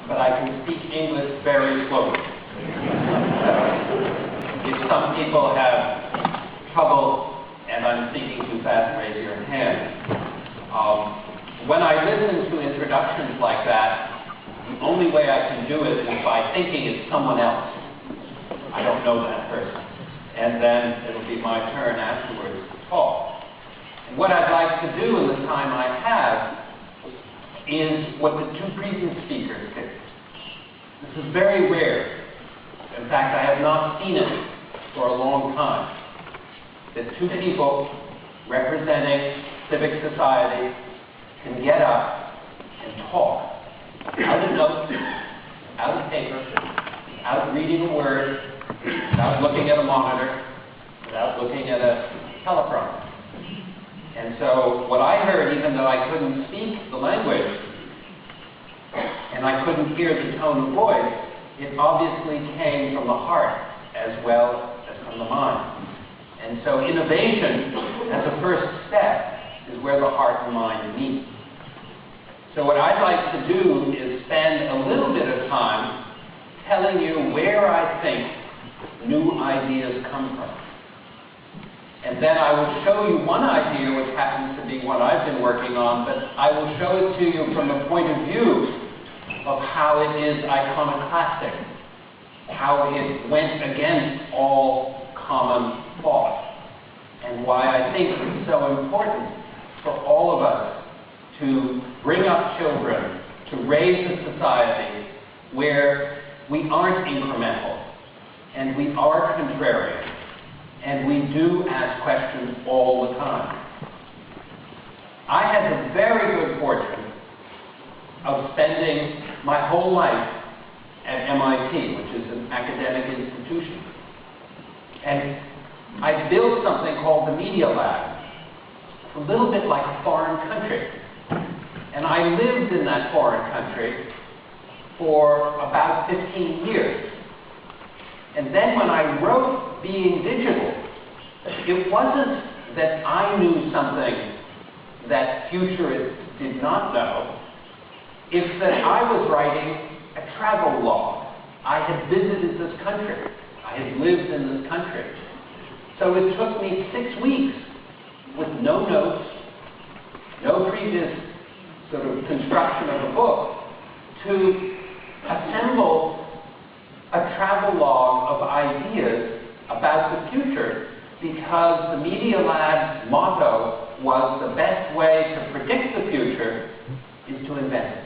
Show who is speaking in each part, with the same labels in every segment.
Speaker 1: but I can speak English very slowly. If some people have trouble and I'm speaking too fast, raise your hand. When I listen to introductions like that, the only way I can do it is by thinking it's someone else. I don't know that person. And then it'll be my turn afterwards to talk. And what I'd like to do in the time I have is what the two previous speakers did. This is very rare. In fact, I have not seen it for a long time. That two people representing civic society can get up and talk without a note, without a paper, without reading a word, without looking at a monitor, without looking at a teleprompter. And so what I heard, even though I couldn't speak the language, and I couldn't hear the tone of voice, it obviously came from the heart as well as from the mind. And so innovation, as a first step, is where the heart and mind meet. So what I'd like to do is spend a little bit of time telling you where I think new ideas come from. And then I will show you one idea, which happens to be what I've been working on, but I will show it to you from the point of view of how it is iconoclastic, how it went against all common thought, and why I think it's so important for all of us to bring up children, to raise a society where we aren't incremental, and we are contrarian, and we do ask questions all the time. I had the very good fortune of spending my whole life at MIT, which is an academic institution. And I built something called the Media Lab. It's a little bit like a foreign country. And I lived in that foreign country for about 15 years. And then when I wrote Being Digital, it wasn't that I knew something that futurists did not know. It's that I was writing a travel log. I had visited this country. I had lived in this country. So it took me 6 weeks with no notes, no previous sort of construction of a book, to assemble a travel log of ideas about the future, because the Media Lab's motto was the best way to predict the future is to invent it.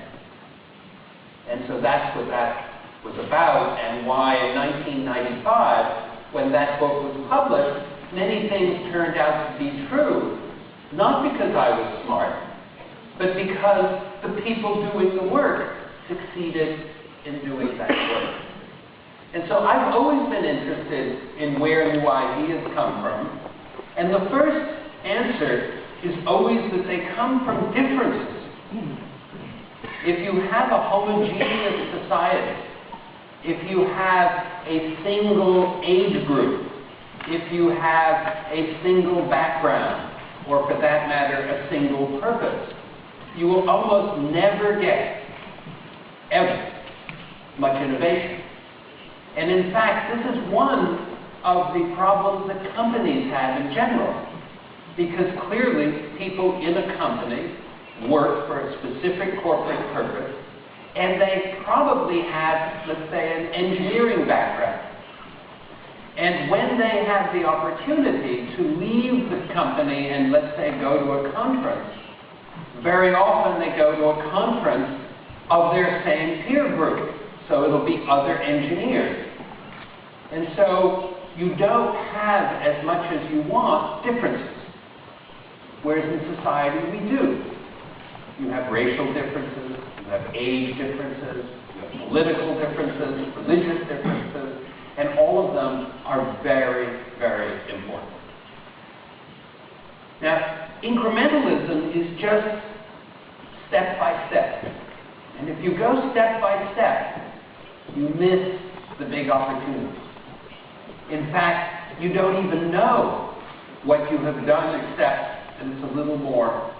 Speaker 1: And so that's what that was about, and why in 1995, when that book was published, many things turned out to be true, not because I was smart, but because the people doing the work succeeded in doing that work. And so I've always been interested in where new ideas come from, and the first answer is always that they come from differences. If you have a homogeneous society, if you have a single age group, if you have a single background, or for that matter, a single purpose, you will almost never get, ever, much innovation. And in fact, this is one of the problems that companies have in general, because clearly people in a company work for a specific corporate purpose, and they probably have, let's say, an engineering background. And when they have the opportunity to leave the company and, let's say, go to a conference, very often they go to a conference of their same peer group. So it'll be other engineers. And so you don't have, as much as you want, differences. Whereas in society we do. You have racial differences, you have age differences, you have political differences, religious differences, and all of them are very, very important. Now, incrementalism is just step by step. And if you go step by step, you miss the big opportunities. In fact, you don't even know what you have done except that it's a little more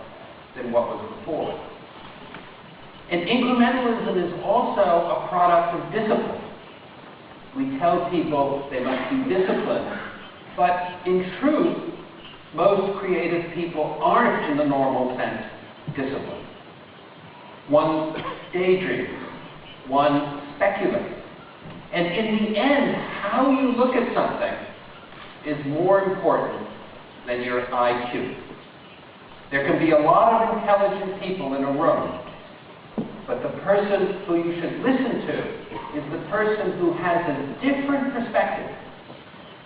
Speaker 1: than what was before. And incrementalism is also a product of discipline. We tell people they must be disciplined, but in truth, most creative people aren't, in the normal sense, disciplined. One daydreams, one speculates. And in the end, how you look at something is more important than your IQ. There can be a lot of intelligent people in a room, but the person who you should listen to is the person who has a different perspective.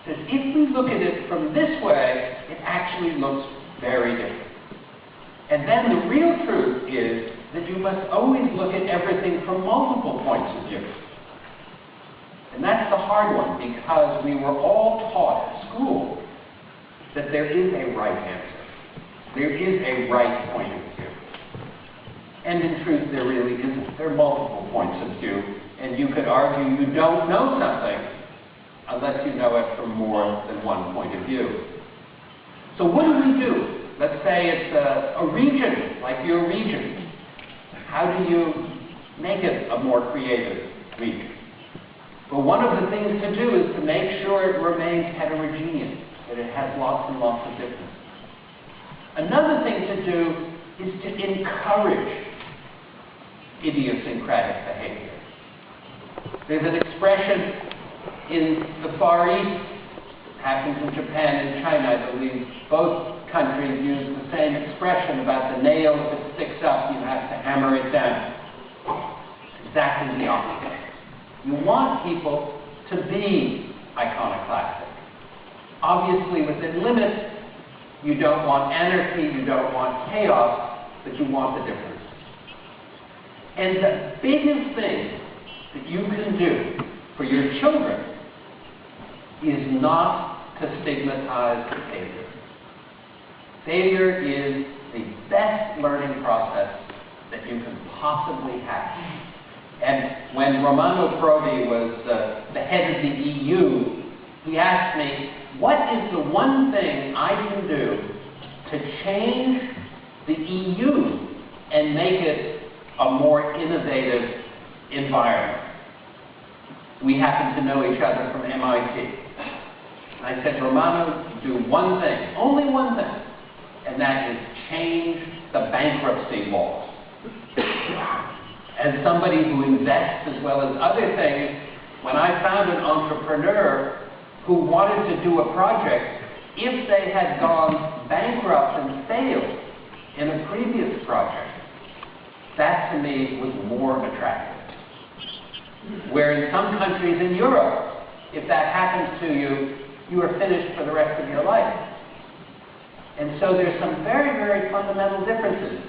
Speaker 1: Because if we look at it from this way, it actually looks very different. And then the real truth is that you must always look at everything from multiple points of view. And that's the hard one, because we were all taught at school that there is a right answer. There is a right point of view. And in truth, there really isn't. There are multiple points of view, and you could argue you don't know something unless you know it from more than one point of view. So what do we do? Let's say it's a region, like your region. How do you make it a more creative region? Well, one of the things to do is to make sure it remains heterogeneous, that it has lots and lots of differences. Another thing to do is to encourage idiosyncratic behavior. There's an expression in the Far East, happens in Japan and China, I believe. Both countries use the same expression about the nail. If it sticks up, you have to hammer it down. Exactly the opposite. You want people to be iconoclastic. Obviously, within limits, you don't want anarchy, you don't want chaos, but you want the difference. And the biggest thing that you can do for your children is not to stigmatize failure. Failure is the best learning process that you can possibly have. And when Romano Prodi was the head of the EU, he asked me, what is the one thing I can do to change the EU and make it a more innovative environment? We happen to know each other from MIT. And I said, Romano, do one thing, only one thing, and that is change the bankruptcy laws. As somebody who invests as well as other things, when I found an entrepreneur who wanted to do a project, if they had gone bankrupt and failed in a previous project, that to me was more attractive. Where in some countries in Europe, if that happens to you, you are finished for the rest of your life. And so there's some very, very fundamental differences.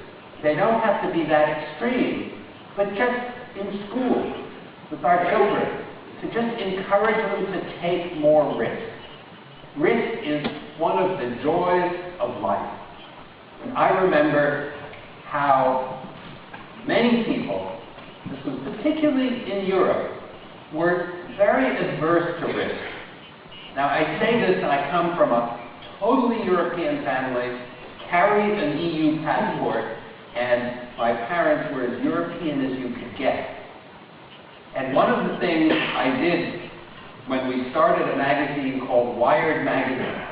Speaker 1: They don't have to be that extreme, but just in school, with our children, to just encourage them to take more risk. Risk is one of the joys of life. And I remember how many people, this was particularly in Europe, were very adverse to risk. Now I say this, and I come from a totally European family, carried an EU passport, and my parents were as European as you could get. And one of the things I did when we started a magazine called Wired Magazine,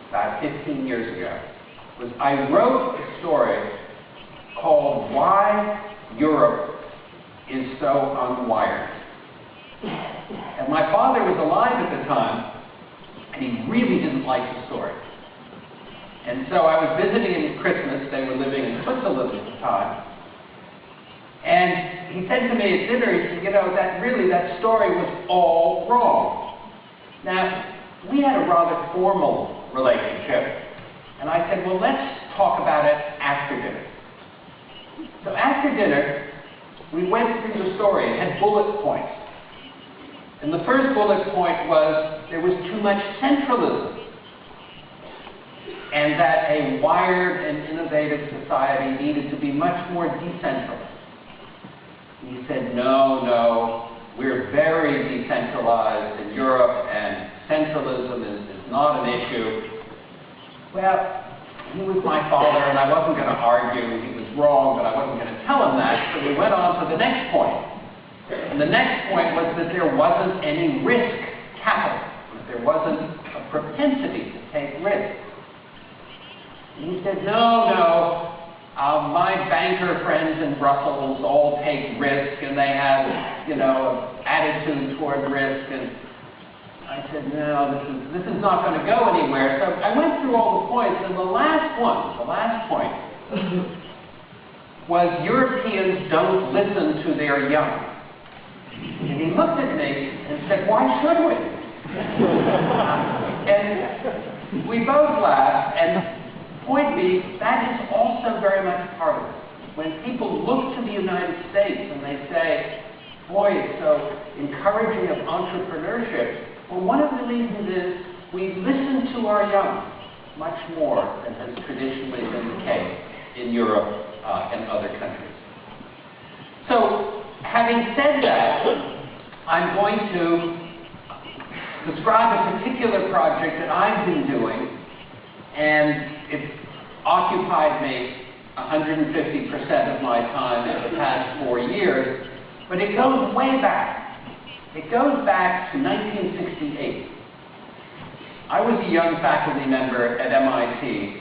Speaker 1: about 15 years ago, was I wrote a story called Why Europe is So Unwired. And my father was alive at the time, and he really didn't like the story. And so I was visiting him at Christmas. They were living in Switzerland at the time. And he said to me at dinner, he said, you know, that story was all wrong. Now, we had a rather formal relationship. And I said, well, let's talk about it after dinner. So after dinner, we went through the story. It had bullet points. And the first bullet point was there was too much centralism, and that a wired and innovative society needed to be much more decentralized. He said, no, we're very decentralized in Europe, and centralism is not an issue. Well, he was my father, and I wasn't going to argue. He was wrong, but I wasn't going to tell him that, so we went on to the next point. And the next point was that there wasn't any risk capital, that there wasn't a propensity to take risks. And he said, no, my banker friends in Brussels all take risk, and they have, an attitude toward risk. And I said, no, this is not going to go anywhere. So I went through all the points, and the last point, was Europeans don't listen to their young. And he looked at me and said, why should we? And we both laughed, and point B, that is also very much part of it. When people look to the United States and they say, boy, it's so encouraging of entrepreneurship, well, one of the reasons is we listen to our young much more than has traditionally been the case in Europe and other countries. So, having said that, I'm going to describe a particular project that I've been doing, and it's occupied me 150% of my time in the past 4 years, but it goes way back. It goes back to 1968. I was a young faculty member at MIT,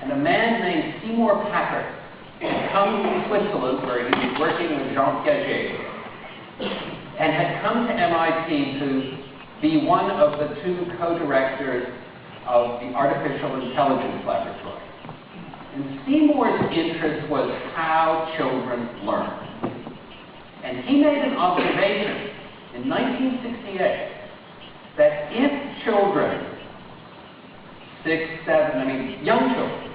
Speaker 1: and a man named Seymour Papert had come to Switzerland, where he was working with Jean Piaget, and had come to MIT to be one of the 2 co-directors of the Artificial Intelligence Laboratory. And Seymour's interest was how children learn. And he made an observation in 1968 that if children, 6, 7, young children,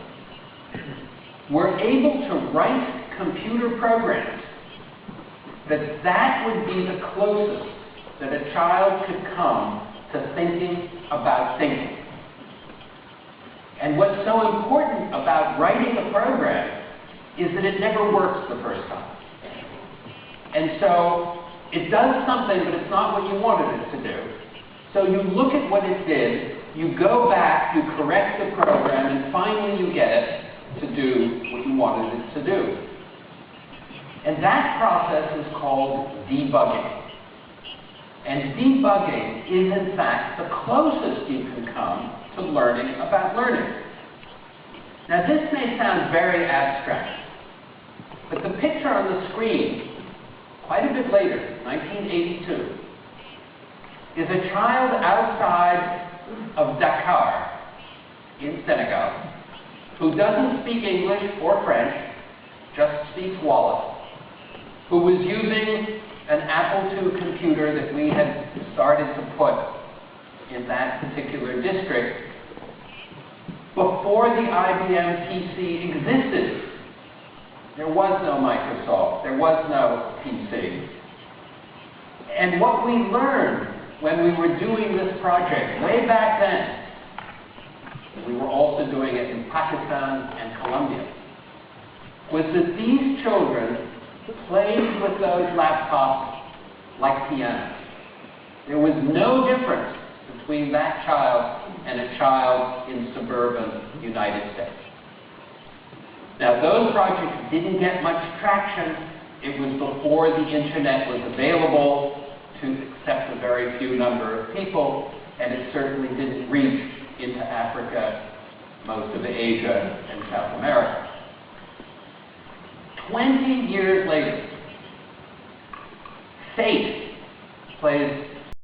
Speaker 1: were able to write computer programs, that would be the closest that a child could come to thinking about thinking. And what's so important about writing a program is that it never works the first time. And so it does something, but it's not what you wanted it to do. So you look at what it did, you go back, you correct the program, and finally you get it to do what you wanted it to do. And that process is called debugging. And debugging is, in fact, the closest you can come to learning about learning. Now, this may sound very abstract, but the picture on the screen, quite a bit later, 1982, is a child outside of Dakar, in Senegal, who doesn't speak English or French, just speaks Wolof, who was using an Apple II computer that we had started to put in that particular district before the IBM PC existed. There was no Microsoft, there was no PC. And what we learned when we were doing this project way back then, we were also doing it in Pakistan and Colombia, was that these children played with those laptops like pianos. There was no difference between that child and a child in suburban United States. Now, those projects didn't get much traction. It was before the internet was available to accept a very few number of people, and it certainly didn't reach into Africa, most of Asia, and South America. 20 years later, fate plays